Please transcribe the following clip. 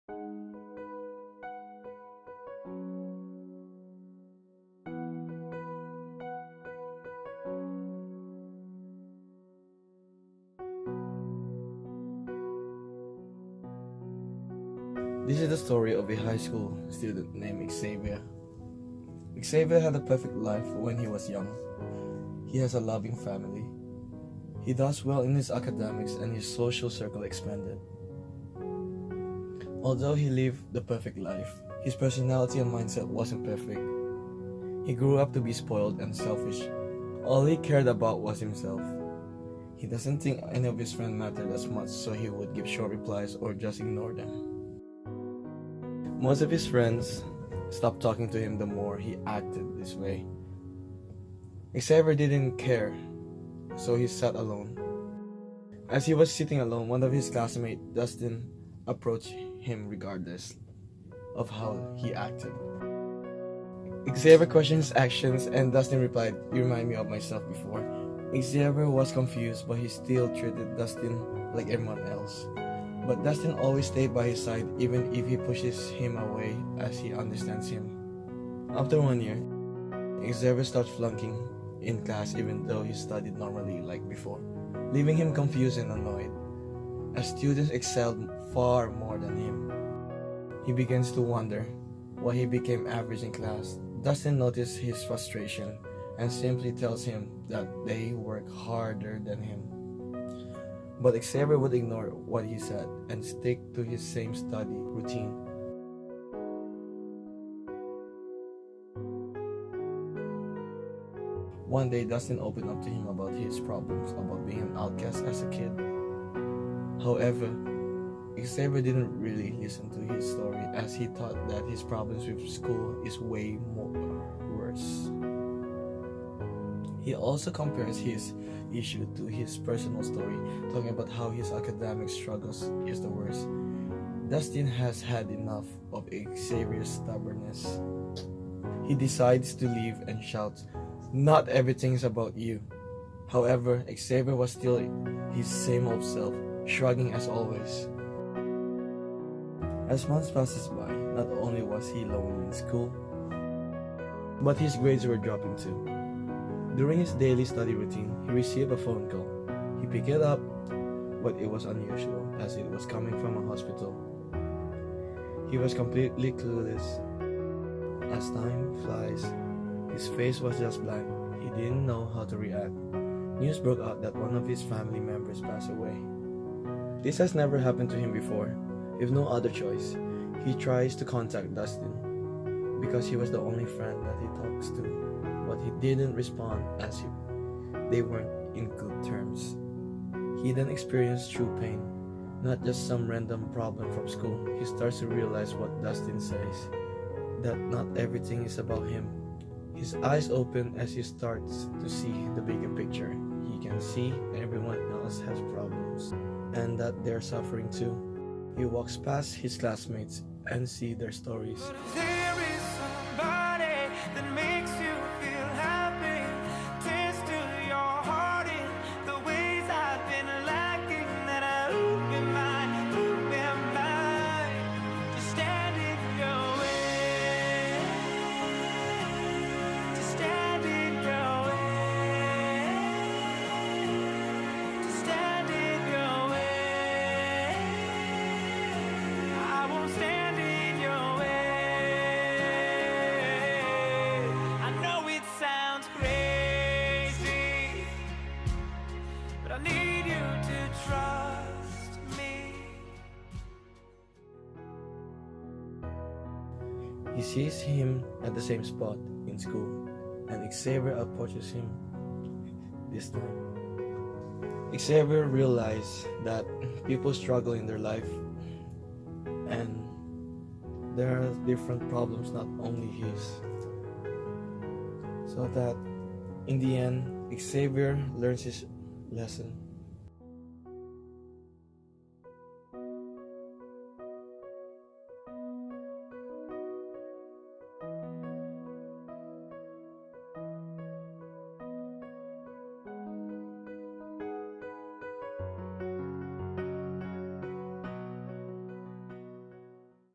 This is the story of a high school student named Xavier. Xavier had a perfect life when he was young. He has a loving family. He does well in his academics and his social circle expanded. Although he lived the perfect life, his personality and mindset wasn't perfect. He grew up to be spoiled and selfish. All he cared about was himself. He doesn't think any of his friends mattered as much, so he would give short replies or just ignore them. Most of his friends stopped talking to him the more he acted this way. Xavier didn't care, so he sat alone. As he was sitting alone, one of his classmates, Dustin, approached him regardless of how he acted. Xavier questioned his actions, and Dustin replied, "You remind me of myself before." Xavier was confused, but he still treated Dustin like everyone else. But Dustin always stayed by his side even if he pushes him away, as he understands him. After 1 year, Xavier starts flunking in class even though he studied normally like before, leaving him confused and annoyed. As students excelled far more than him, he begins to wonder why he became average in class. Dustin notices his frustration and simply tells him that they work harder than him. But Xavier would ignore what he said and stick to his same study routine. One day, Dustin opened up to him about his problems about being an outcast as a kid. However, Xavier didn't really listen to his story, as he thought that his problems with school is way more worse. He also compares his issue to his personal story, talking about how his academic struggles is the worst. Dustin has had enough of Xavier's stubbornness. He decides to leave and shouts, "Not everything's about you." However, Xavier was still his same old self, shrugging as always. As months passes by, not only was he lonely in school, but his grades were dropping too. During his daily study routine, he received a phone call. He picked it up, but it was unusual as it was coming from a hospital. He was completely clueless. As time flies, his face was just blank. He didn't know how to react. News broke out that one of his family members passed away. This has never happened to him before. With no other choice, he tries to contact Dustin because he was the only friend that he talks to. But he didn't respond as if they weren't in good terms. He then experienced true pain, not just some random problem from school. He starts to realize what Dustin says, that not everything is about him. His eyes open as he starts to see the bigger picture. He can see everyone else has problems and that they're suffering too. He walks past his classmates and see their stories. There is somebody that makes you feel happy. Tends to your heart in the ways I've been lacking. That I open my to stand in your way. To stand in your way. To stand in your way. I won't stand in your way. I know it sounds crazy, but I need you to trust me. He sees him at the same spot in school, and Xavier approaches him this time. Xavier realized that people struggle in their life, and there are different problems, not only his. So that in the end, Xavier learns his lesson.